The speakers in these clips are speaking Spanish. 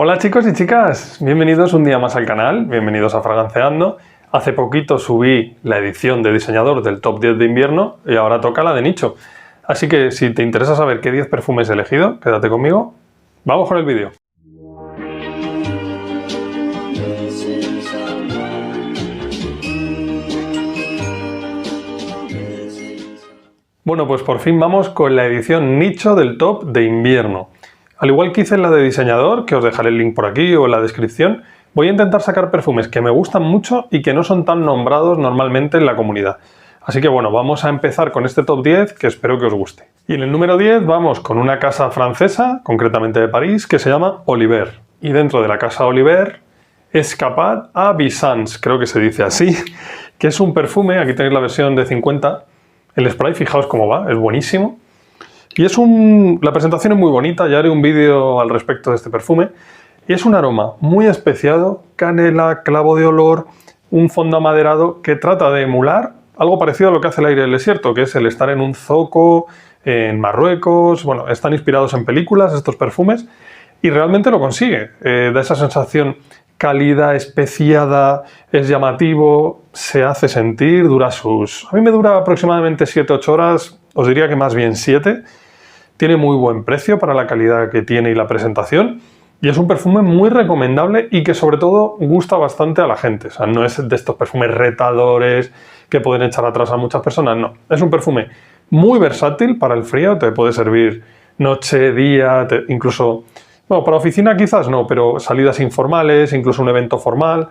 Hola chicos y chicas, bienvenidos un día más al canal, bienvenidos a Fragranceando. Hace poquito subí la edición de diseñador del top 10 de invierno y ahora toca la de nicho. Así que si te interesa saber qué 10 perfumes he elegido, quédate conmigo. Vamos con el vídeo. Bueno, pues por fin vamos con la edición nicho del top de invierno. Al igual que hice en la de diseñador, que os dejaré el link por aquí o en la descripción, voy a intentar sacar perfumes que me gustan mucho y que no son tan nombrados normalmente en la comunidad. Así que bueno, vamos a empezar con este top 10 que espero que os guste. Y en el número 10 vamos con una casa francesa, concretamente de París, que se llama Oliver. Y dentro de la casa Oliver, Escapade à Byzance, creo que se dice así, que es un perfume, aquí tenéis la versión de 50, el spray, fijaos cómo va, es buenísimo. Y la presentación es muy bonita, ya haré un vídeo al respecto de este perfume. Y es un aroma muy especiado, canela, clavo de olor, un fondo amaderado que trata de emular algo parecido a lo que hace el aire del desierto, que es el estar en un zoco, en Marruecos. Bueno, están inspirados en películas estos perfumes y realmente lo consigue. Da esa sensación cálida, especiada, es llamativo, se hace sentir, A mí me dura aproximadamente 7-8 horas, os diría que más bien 7. Tiene muy buen precio para la calidad que tiene y la presentación. Y es un perfume muy recomendable y que sobre todo gusta bastante a la gente. O sea, no es de estos perfumes retadores que pueden echar atrás a muchas personas, no. Es un perfume muy versátil para el frío, te puede servir noche, día, incluso... Bueno, para oficina quizás no, pero salidas informales, incluso un evento formal.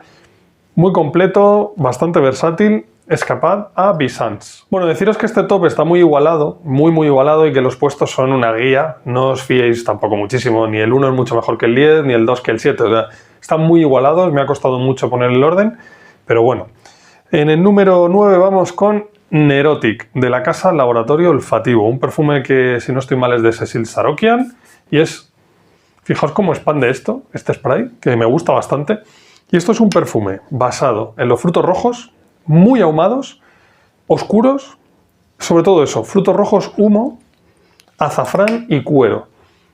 Muy completo, bastante versátil. Escapade à Byzance. Bueno, deciros que este top está muy igualado, muy igualado, y que los puestos son una guía. No os fiéis tampoco muchísimo, ni el 1 es mucho mejor que el 10, ni el 2 que el 7. O sea, están muy igualados, me ha costado mucho poner el orden, pero bueno. En el número 9 vamos con Nerotic, de la casa Laboratorio Olfativo. Un perfume que, si no estoy mal, es de Cécile Sarokian, y es... Fijaos cómo expande este spray, que me gusta bastante. Y esto es un perfume basado en los frutos rojos, muy ahumados, oscuros, sobre todo eso, frutos rojos, humo, azafrán y cuero.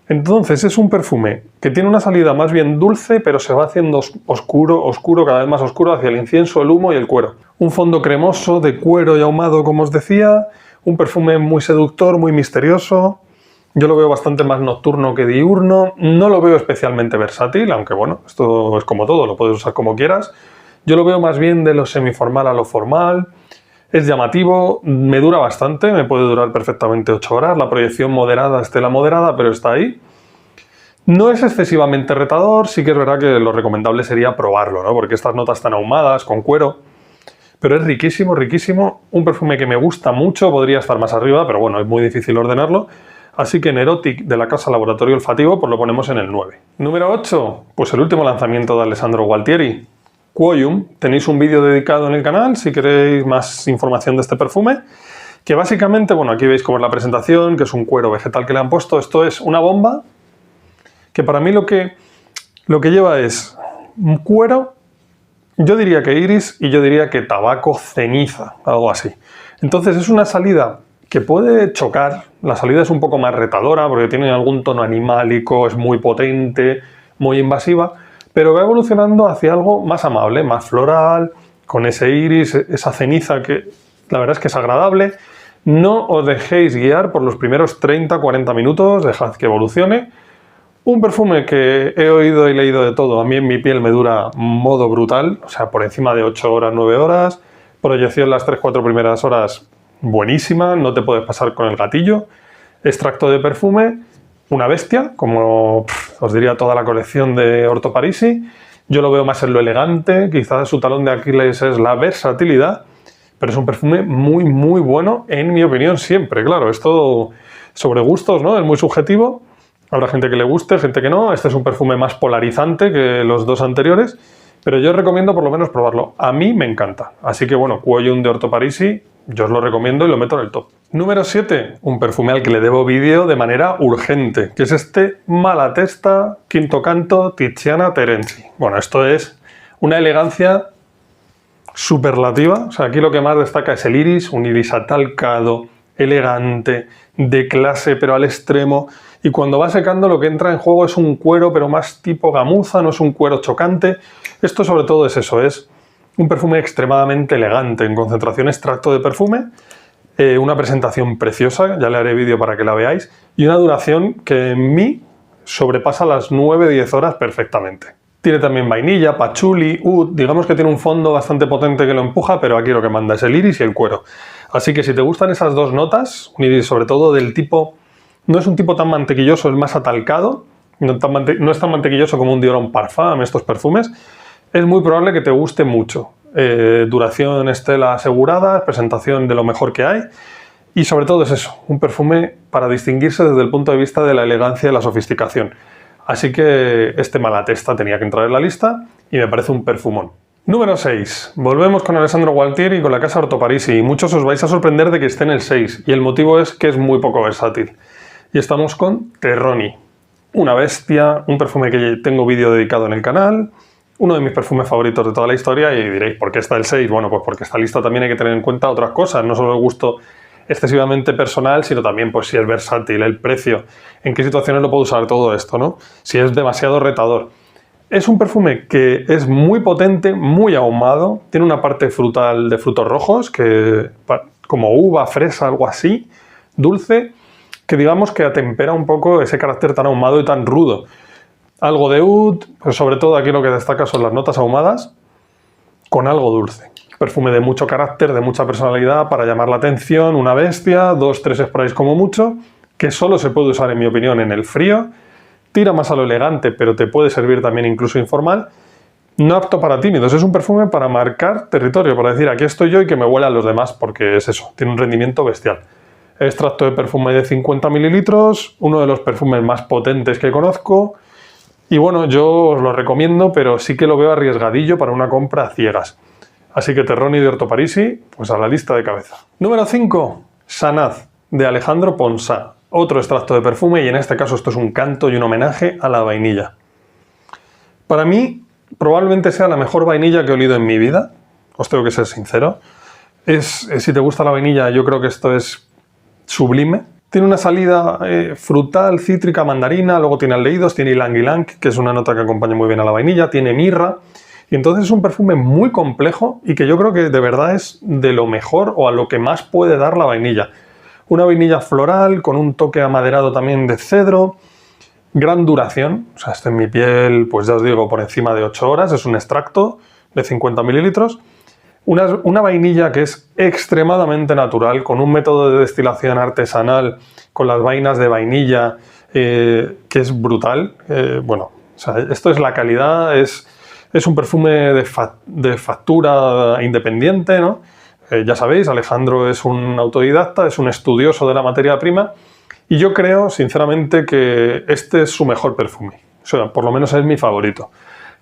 Entonces es un perfume que tiene una salida más bien dulce, pero se va haciendo oscuro, cada vez más oscuro hacia el incienso, el humo y el cuero. Un fondo cremoso de cuero y ahumado, como os decía, un perfume muy seductor, muy misterioso. Yo lo veo bastante más nocturno que diurno, no lo veo especialmente versátil, aunque bueno, esto es como todo, lo puedes usar como quieras. Yo lo veo más bien de lo semiformal a lo formal, es llamativo, me dura bastante, me puede durar perfectamente 8 horas, la proyección moderada, estela moderada, pero está ahí. No es excesivamente retador, sí que es verdad que lo recomendable sería probarlo, ¿no? Porque estas notas están ahumadas, con cuero, pero es riquísimo, riquísimo, un perfume que me gusta mucho, podría estar más arriba, pero bueno, es muy difícil ordenarlo. Así que Nerotic, de la casa Laboratorio Olfativo, pues lo ponemos en el 9. Número 8, pues el último lanzamiento de Alessandro Gualtieri, Quoium. Tenéis un vídeo dedicado en el canal si queréis más información de este perfume, que básicamente, bueno, aquí veis cómo es la presentación, que es un cuero vegetal que le han puesto. Esto es una bomba, que para mí lo que lleva es un cuero, yo diría que iris y yo diría que tabaco ceniza, algo así. Entonces es una salida que puede chocar, la salida es un poco más retadora porque tiene algún tono animálico, es muy potente, muy invasiva, pero va evolucionando hacia algo más amable, más floral, con ese iris, esa ceniza que la verdad es que es agradable. No os dejéis guiar por los primeros 30-40 minutos, dejad que evolucione. Un perfume que he oído y leído de todo, a mí en mi piel me dura modo brutal, o sea, por encima de 8 horas, 9 horas, proyección las 3-4 primeras horas buenísima, no te puedes pasar con el gatillo. Extracto de perfume, una bestia, como os diría toda la colección de Orto Parisi. Yo lo veo más en lo elegante, quizás su talón de Aquiles es la versatilidad, pero es un perfume muy bueno, en mi opinión siempre. Claro, esto sobre gustos, ¿no? Es muy subjetivo, habrá gente que le guste, gente que no. Este es un perfume más polarizante que los dos anteriores, pero yo recomiendo por lo menos probarlo. A mí me encanta. Así que bueno, Quoium de Orto Parisi, yo os lo recomiendo y lo meto en el top. Número 7, un perfume al que le debo vídeo de manera urgente, que es este Malatesta Quinto Canto Tiziana Terenzi. Bueno, esto es una elegancia superlativa. O sea, aquí lo que más destaca es el iris, un iris atalcado, elegante, de clase pero al extremo, y cuando va secando lo que entra en juego es un cuero, pero más tipo gamuza, no es un cuero chocante. Esto sobre todo es eso, es un perfume extremadamente elegante, en concentración extracto de perfume, una presentación preciosa, ya le haré vídeo para que la veáis, y una duración que en mí sobrepasa las 9-10 horas perfectamente. Tiene también vainilla, pachuli, oud, digamos que tiene un fondo bastante potente que lo empuja, pero aquí lo que manda es el iris y el cuero. Así que si te gustan esas dos notas, un iris sobre todo del tipo, no es un tipo tan mantequilloso, es más atalcado, no es tan mantequilloso como un Dior o un Parfum, estos perfumes, es muy probable que te guste mucho. Duración estela asegurada, presentación de lo mejor que hay, y sobre todo es eso, un perfume para distinguirse desde el punto de vista de la elegancia y la sofisticación. Así que este Malatesta tenía que entrar en la lista y me parece un perfumón. Número 6. Volvemos con Alessandro Gualtieri y con la casa Orto Parisi. Y muchos os vais a sorprender de que esté en el 6. Y el motivo es que es muy poco versátil. Y estamos con Terroni. Una bestia, un perfume que tengo vídeo dedicado en el canal. Uno de mis perfumes favoritos de toda la historia. Y diréis, ¿por qué está el 6? Bueno, pues porque esta lista también hay que tener en cuenta otras cosas. No solo el gusto excesivamente personal, sino también pues si es versátil, el precio, en qué situaciones lo puedo usar todo esto, ¿no? Si es demasiado retador. Es un perfume que es muy potente, muy ahumado, tiene una parte frutal de frutos rojos, que como uva, fresa, algo así, dulce, que digamos que atempera un poco ese carácter tan ahumado y tan rudo. Algo de oud, pero sobre todo aquí lo que destaca son las notas ahumadas, con algo dulce. Perfume de mucho carácter, de mucha personalidad, para llamar la atención, una bestia, 2-3 sprays como mucho, que solo se puede usar, en mi opinión, en el frío. Tira más a lo elegante, pero te puede servir también incluso informal. No apto para tímidos, es un perfume para marcar territorio, para decir aquí estoy yo y que me huele a los demás, porque es eso, tiene un rendimiento bestial. Extracto de perfume de 50 mililitros, uno de los perfumes más potentes que conozco. Y bueno, yo os lo recomiendo, pero sí que lo veo arriesgadillo para una compra a ciegas. Así que Terroni de Orto Parisi, pues a la lista de cabeza. Número 5. Sanaz, de Alejandro Ponsá. Otro extracto de perfume, y en este caso esto es un canto y un homenaje a la vainilla. Para mí, probablemente sea la mejor vainilla que he olido en mi vida. Os tengo que ser sincero. Si te gusta la vainilla, yo creo que esto es sublime. Tiene una salida frutal, cítrica, mandarina, luego tiene aldehídos, tiene ylang ylang, que es una nota que acompaña muy bien a la vainilla, tiene mirra. Y entonces es un perfume muy complejo y que yo creo que de verdad es de lo mejor o a lo que más puede dar la vainilla. Una vainilla floral con un toque amaderado también de cedro, gran duración, o sea, este en mi piel, pues ya os digo, por encima de 8 horas, es un extracto de 50 mililitros. Una vainilla que es extremadamente natural, con un método de destilación artesanal, con las vainas de vainilla, que es brutal. Bueno, o sea, esto es la calidad, es un perfume de factura independiente, ¿no? Ya sabéis, Alejandro es un autodidacta, es un estudioso de la materia prima y yo creo, sinceramente, que este es su mejor perfume. O sea, por lo menos es mi favorito.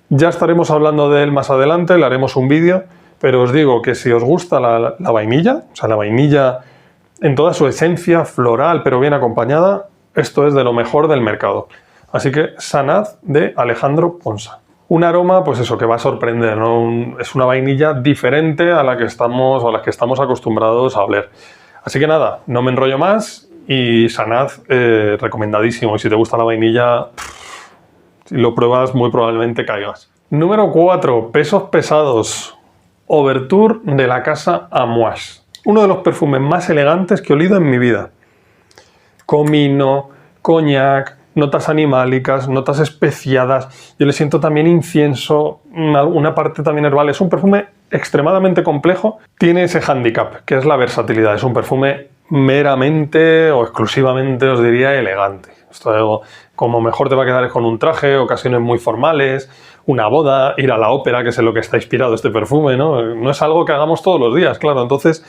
Ya estaremos hablando de él más adelante, le haremos un vídeo, pero os digo que si os gusta la vainilla, o sea, la vainilla en toda su esencia floral, pero bien acompañada, esto es de lo mejor del mercado. Así que Sanaz de Alejandro Ponsá. Un aroma, pues eso, que va a sorprender, ¿no? Es una vainilla diferente a la que estamos acostumbrados a oler. Así que nada, no me enrollo más y Sanaz, recomendadísimo. Y si te gusta la vainilla, si lo pruebas, muy probablemente caigas. Número 4, pesos pesados. Ouverture de la casa Amouage. Uno de los perfumes más elegantes que he olido en mi vida. Comino, coñac, notas animálicas, notas especiadas. Yo le siento también incienso, una parte también herbal. Es un perfume extremadamente complejo. Tiene ese hándicap, que es la versatilidad. Es un perfume meramente o exclusivamente, os diría, elegante. Esto como mejor te va a quedar es con un traje, ocasiones muy formales, una boda, ir a la ópera, que es en lo que está inspirado este perfume, ¿no? No es algo que hagamos todos los días, claro. Entonces,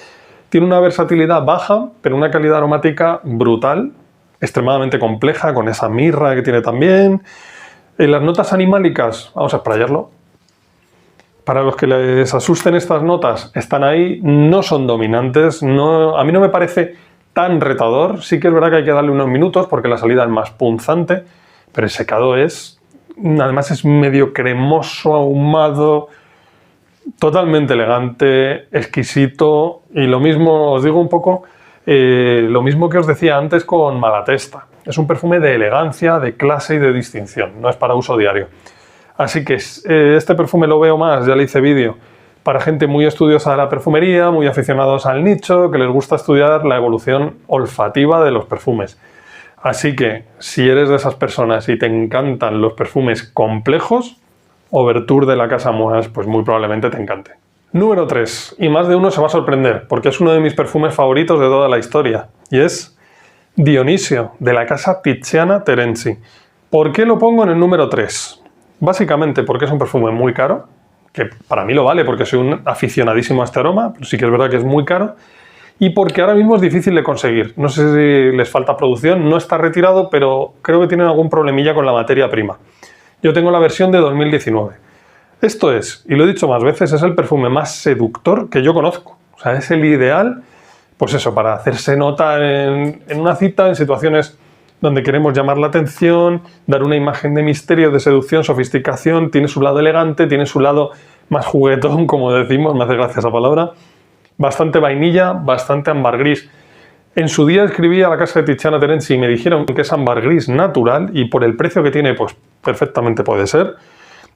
tiene una versatilidad baja, pero una calidad aromática brutal, extremadamente compleja, con esa mirra que tiene también. En las notas animálicas, vamos a sprayarlo. Para los que les asusten estas notas, están ahí, no son dominantes, a mí no me parece tan retador. Sí que es verdad que hay que darle unos minutos porque la salida es más punzante, pero el secado además es medio cremoso, ahumado, totalmente elegante, exquisito. Y lo mismo, os digo un poco, lo mismo que os decía antes con Malatesta. Es un perfume de elegancia, de clase y de distinción. No es para uso diario. Así que este perfume lo veo más, ya le hice vídeo, para gente muy estudiosa de la perfumería, muy aficionados al nicho, que les gusta estudiar la evolución olfativa de los perfumes. Así que, si eres de esas personas y te encantan los perfumes complejos, Overture de la Casa Moët, pues muy probablemente te encante. Número 3, y más de uno se va a sorprender, porque es uno de mis perfumes favoritos de toda la historia, y es Dionisio, de la Casa Tiziana Terenzi. ¿Por qué lo pongo en el número 3? Básicamente porque es un perfume muy caro, que para mí lo vale porque soy un aficionadísimo a este aroma, pero sí que es verdad que es muy caro, y porque ahora mismo es difícil de conseguir. No sé si les falta producción, no está retirado, pero creo que tienen algún problemilla con la materia prima. Yo tengo la versión de 2019. Esto es, y lo he dicho más veces, es el perfume más seductor que yo conozco. O sea, es el ideal, pues eso, para hacerse nota en una cita, en situaciones donde queremos llamar la atención, dar una imagen de misterio, de seducción, sofisticación. Tiene su lado elegante, tiene su lado más juguetón, como decimos, me hace gracia esa palabra. Bastante vainilla, bastante ámbar gris. En su día escribí a la Casa de Tiziana Terenzi y me dijeron que es ámbar gris natural y por el precio que tiene, pues perfectamente puede ser.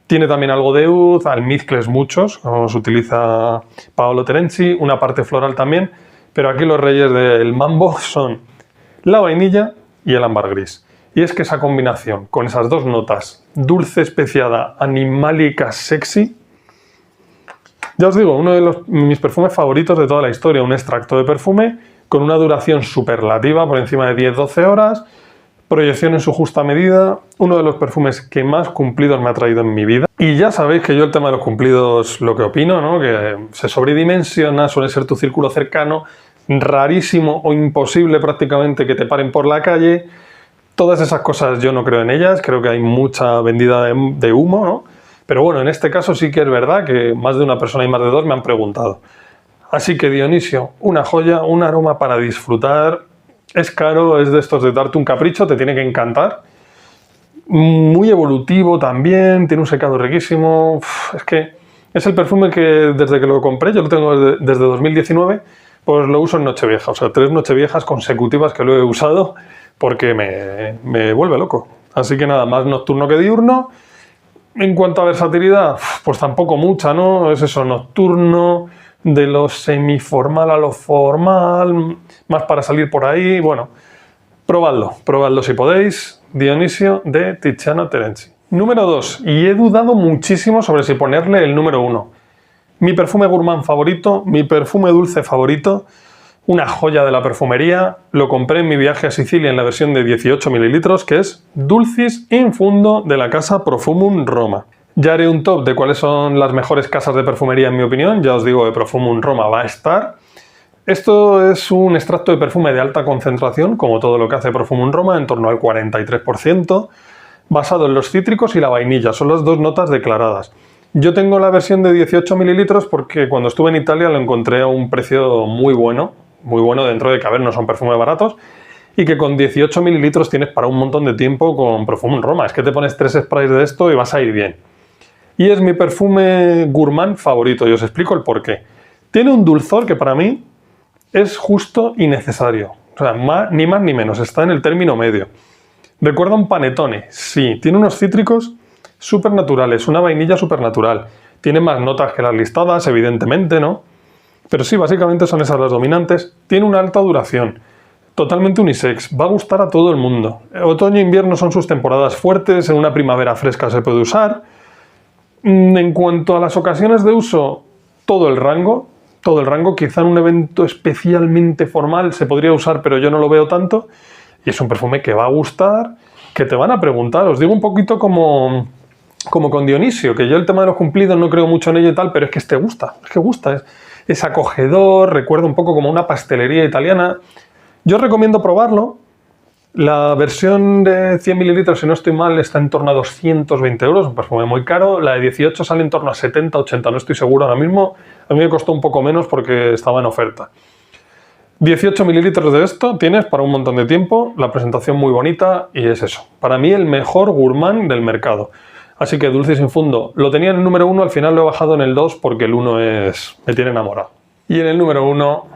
Tiene también algo de oud, almizcles muchos, como se utiliza Paolo Terenzi, una parte floral también, pero aquí los reyes del mambo son la vainilla y el ámbar gris. Y es que esa combinación con esas dos notas, dulce, especiada, animálica, sexy, ya os digo, uno de mis perfumes favoritos de toda la historia, un extracto de perfume con una duración superlativa por encima de 10-12 horas, proyección en su justa medida, uno de los perfumes que más cumplidos me ha traído en mi vida. Y ya sabéis que yo el tema de los cumplidos, lo que opino, ¿no? Que se sobredimensiona, suele ser tu círculo cercano, rarísimo o imposible prácticamente que te paren por la calle. Todas esas cosas yo no creo en ellas, creo que hay mucha vendida de humo, ¿no? Pero bueno, en este caso sí que es verdad que más de una persona y más de dos me han preguntado. Así que Dionisio, una joya, un aroma para disfrutar. Es caro, es de estos de darte un capricho, te tiene que encantar. Muy evolutivo también, tiene un secado riquísimo. Es que es el perfume que desde que lo compré, yo lo tengo desde 2019, pues lo uso en Nochevieja. O sea, 3 Nocheviejas consecutivas que lo he usado porque me vuelve loco. Así que nada, más nocturno que diurno. En cuanto a versatilidad, pues tampoco mucha, ¿no? Es eso, nocturno, de lo semiformal a lo formal, más para salir por ahí. Bueno, probadlo si podéis. Dionisio de Tiziana Terenzi. Número 2, y he dudado muchísimo sobre si ponerle el número 1. Mi perfume gourmand favorito, mi perfume dulce favorito, una joya de la perfumería. Lo compré en mi viaje a Sicilia en la versión de 18 mililitros, que es Dulcis in Fundo de la casa Profumum Roma. Ya haré un top de cuáles son las mejores casas de perfumería en mi opinión. Ya os digo que Profumum Roma va a estar. Esto es un extracto de perfume de alta concentración, como todo lo que hace Profumum Roma, en torno al 43%, basado en los cítricos y la vainilla. Son las dos notas declaradas. Yo tengo la versión de 18 mililitros porque cuando estuve en Italia lo encontré a un precio muy bueno dentro de que, a ver, no son perfumes baratos, y que con 18 mililitros tienes para un montón de tiempo con Profumum Roma. Es que te pones 3 sprays de esto y vas a ir bien. Y es mi perfume gourmand favorito, y os explico el porqué. Tiene un dulzor que para mí es justo y necesario. O sea, ni más ni menos, está en el término medio. ¿Recuerda un panetone? Sí. Tiene unos cítricos súper naturales, una vainilla súper natural. Tiene más notas que las listadas, evidentemente, ¿no? Pero sí, básicamente son esas las dominantes. Tiene una alta duración, totalmente unisex, va a gustar a todo el mundo. Otoño e invierno son sus temporadas fuertes, en una primavera fresca se puede usar. En cuanto a las ocasiones de uso, todo el rango, quizá en un evento especialmente formal se podría usar, pero yo no lo veo tanto. Y es un perfume que va a gustar, que te van a preguntar. Os digo un poquito como con Dionisio, que yo el tema de los cumplidos no creo mucho en ello y tal, pero es que gusta, es acogedor, recuerda un poco como una pastelería italiana. Yo os recomiendo probarlo. La versión de 100 mililitros, si no estoy mal, está en torno a 220 euros, un perfume muy caro. La de 18 sale en torno a 70, 80, no estoy seguro ahora mismo. A mí me costó un poco menos porque estaba en oferta. 18 mililitros de esto tienes para un montón de tiempo, la presentación muy bonita y es eso. Para mí el mejor gourmand del mercado. Así que Dulcis in Fundo lo tenía en el número 1, al final lo he bajado en el 2 porque el 1 me tiene enamorado. Y en el número 1,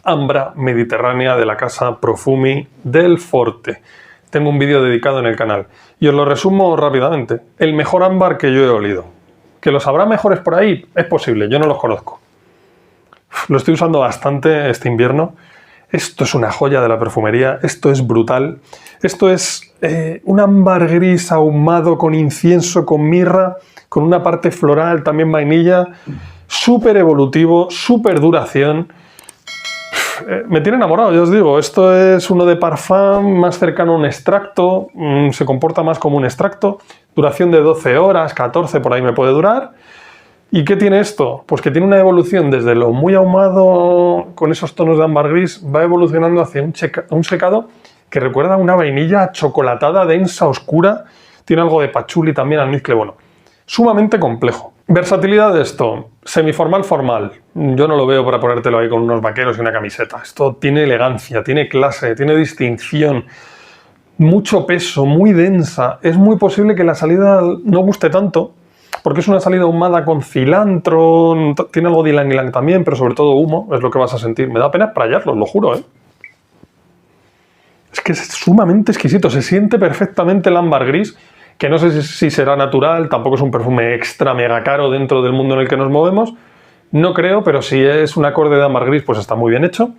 Ambra Mediterránea de la casa Profumi del Forte. Tengo un vídeo dedicado en el canal y os lo resumo rápidamente. El mejor ámbar que yo he olido. ¿Que los habrá mejores por ahí? Es posible, yo no los conozco. Lo estoy usando bastante este invierno. Esto es una joya de la perfumería, esto es brutal. Esto es un ámbar gris ahumado con incienso, con mirra, con una parte floral, también vainilla. Súper evolutivo, súper duración. Me tiene enamorado, ya os digo. Esto es uno de parfum más cercano a un extracto. Se comporta más como un extracto. Duración de 12 horas, 14 por ahí me puede durar. ¿Y qué tiene esto? Pues que tiene una evolución desde lo muy ahumado, con esos tonos de ámbar gris, va evolucionando hacia un secado que recuerda a una vainilla chocolatada, densa, oscura. Tiene algo de patchouli también, almizcle, bueno. Sumamente complejo. Versatilidad de esto, semiformal, formal. Yo no lo veo para ponértelo ahí con unos vaqueros y una camiseta. Esto tiene elegancia, tiene clase, tiene distinción, mucho peso, muy densa. Es muy posible que la salida no guste tanto, porque es una salida ahumada con cilantro, tiene algo de ylang ylang también, pero sobre todo humo, es lo que vas a sentir. Me da pena sprayarlo, lo juro, ¿eh? Es que es sumamente exquisito, se siente perfectamente el ámbar gris, que no sé si será natural, tampoco es un perfume extra mega caro dentro del mundo en el que nos movemos. No creo, pero si es un acorde de ámbar gris, pues está muy bien hecho.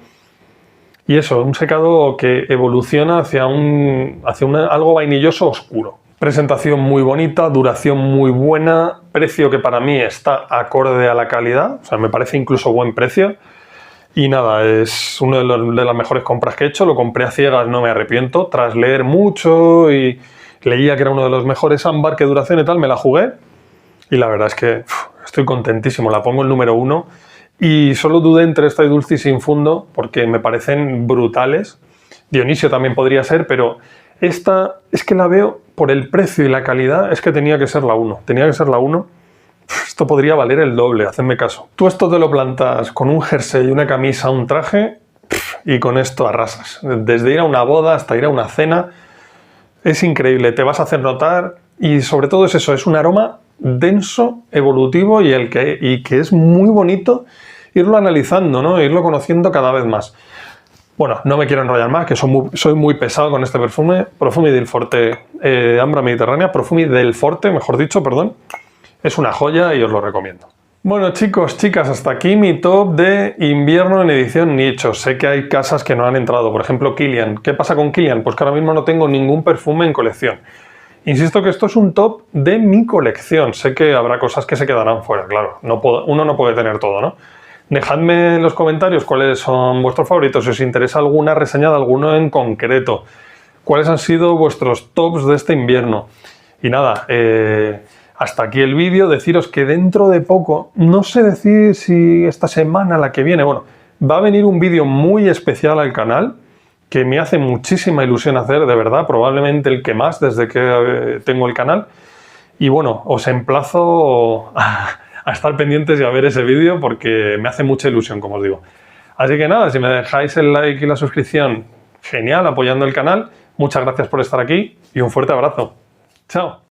Y eso, un secado que evoluciona hacia algo vainilloso oscuro. Presentación muy bonita, duración muy buena, precio que para mí está acorde a la calidad, o sea, me parece incluso buen precio. Y nada, es una de las mejores compras que he hecho, lo compré a ciegas, no me arrepiento, tras leer mucho y leía que era uno de los mejores ámbar, que duración y tal, me la jugué. Y la verdad es que estoy contentísimo, la pongo en número 1. Y solo dudé entre esta y Dulcis Sin Fundo, porque me parecen brutales. Dionisio también podría ser, pero esta es que la veo por el precio y la calidad, es que tenía que ser la 1. Tenía que ser la 1. Esto podría valer el doble, hacedme caso. Tú esto te lo plantas con un jersey, una camisa, un traje, y con esto arrasas. Desde ir a una boda hasta ir a una cena, es increíble, te vas a hacer notar, y sobre todo es eso, es un aroma denso, evolutivo y que es muy bonito irlo analizando, ¿no? Irlo conociendo cada vez más. Bueno, no me quiero enrollar más, que soy muy pesado con este perfume. Profumi del Forte, Ambra Mediterránea, Profumi del Forte, mejor dicho, perdón. Es una joya y os lo recomiendo. Bueno, chicos, chicas, hasta aquí mi top de invierno en edición nicho. Sé que hay casas que no han entrado, por ejemplo Kilian. ¿Qué pasa con Kilian? Pues que ahora mismo no tengo ningún perfume en colección. Insisto que esto es un top de mi colección. Sé que habrá cosas que se quedarán fuera, claro. Uno no puede tener todo, ¿no? Dejadme en los comentarios cuáles son vuestros favoritos, si os interesa alguna reseña de alguno en concreto. Cuáles han sido vuestros tops de este invierno. Y nada, hasta aquí el vídeo. Deciros que dentro de poco, no sé decir si esta semana, la que viene, bueno, va a venir un vídeo muy especial al canal, que me hace muchísima ilusión hacer, de verdad, probablemente el que más desde que tengo el canal. Y bueno, os emplazo a estar pendientes y a ver ese vídeo porque me hace mucha ilusión, como os digo. Así que nada, si me dejáis el like y la suscripción, genial, apoyando el canal. Muchas gracias por estar aquí y un fuerte abrazo. Chao.